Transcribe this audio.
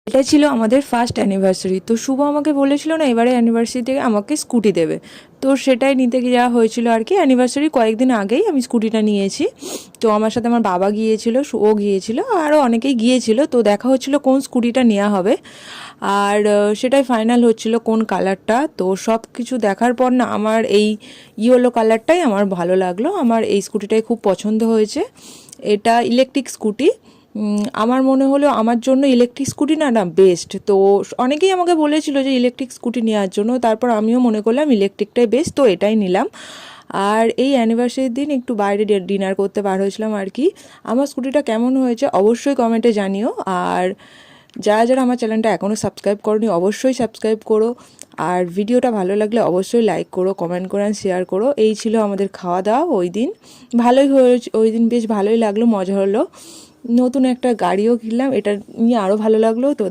এটা ছিল আমাদের ফার্স্ট অ্যানিভার্সারি। তো শুভ আমাকে বলেছিল না এবারে অ্যানিভার্সারিতে আমাকে স্কুটি দেবে, তো সেটাই নিতে যাওয়া হয়েছিল আর কি। অ্যানিভার্সারি কয়েকদিন আগেই আমি স্কুটিটা নিয়েছি। তো আমার সাথে আমার বাবা গিয়েছিল, ও গিয়েছিল, আরও অনেকেই গিয়েছিল। তো দেখা হচ্ছিল কোন স্কুটিটা নেওয়া হবে, আর সেটাই ফাইনাল হচ্ছিল কোন কালারটা। তো সব কিছু দেখার পর না আমার এই ইয়েলো কালারটাই আমার ভালো লাগলো, আমার এই স্কুটিটাই খুব পছন্দ হয়েছে। এটা ইলেকট্রিক স্কুটি। আমার মনে হলো আমার জন্য ইলেকট্রিক স্কুটি না না বেস্ট। তো অনেকেই আমাকে বলেছিল যে ইলেকট্রিক স্কুটি নেওয়ার জন্য, তারপর আমিও মনে করলাম ইলেকট্রিকটাই বেস্ট, তো এটাই নিলাম। আর এই অ্যানিভার্সারির দিন একটু বাইরে ডিনার করতে বার হয়েছিলাম আর কি। আমার স্কুটিটা কেমন হয়েছে অবশ্যই কমেন্টে জানিও। আর যারা যারা আমার চ্যানেলটা এখনও সাবস্ক্রাইব করোনি অবশ্যই সাবস্ক্রাইব করো। আর ভিডিওটা ভালো লাগলে অবশ্যই লাইক করো, কমেন্ট করো, শেয়ার করো। এই ছিল আমাদের খাওয়া দাওয়া ওই দিন। ভালোই হয়েছে ওই দিন, বেশ ভালোই লাগলো, মজা হলো। নতুন একটা গাড়িও কিনলাম, এটা নিয়ে আরও ভালো লাগলো। তো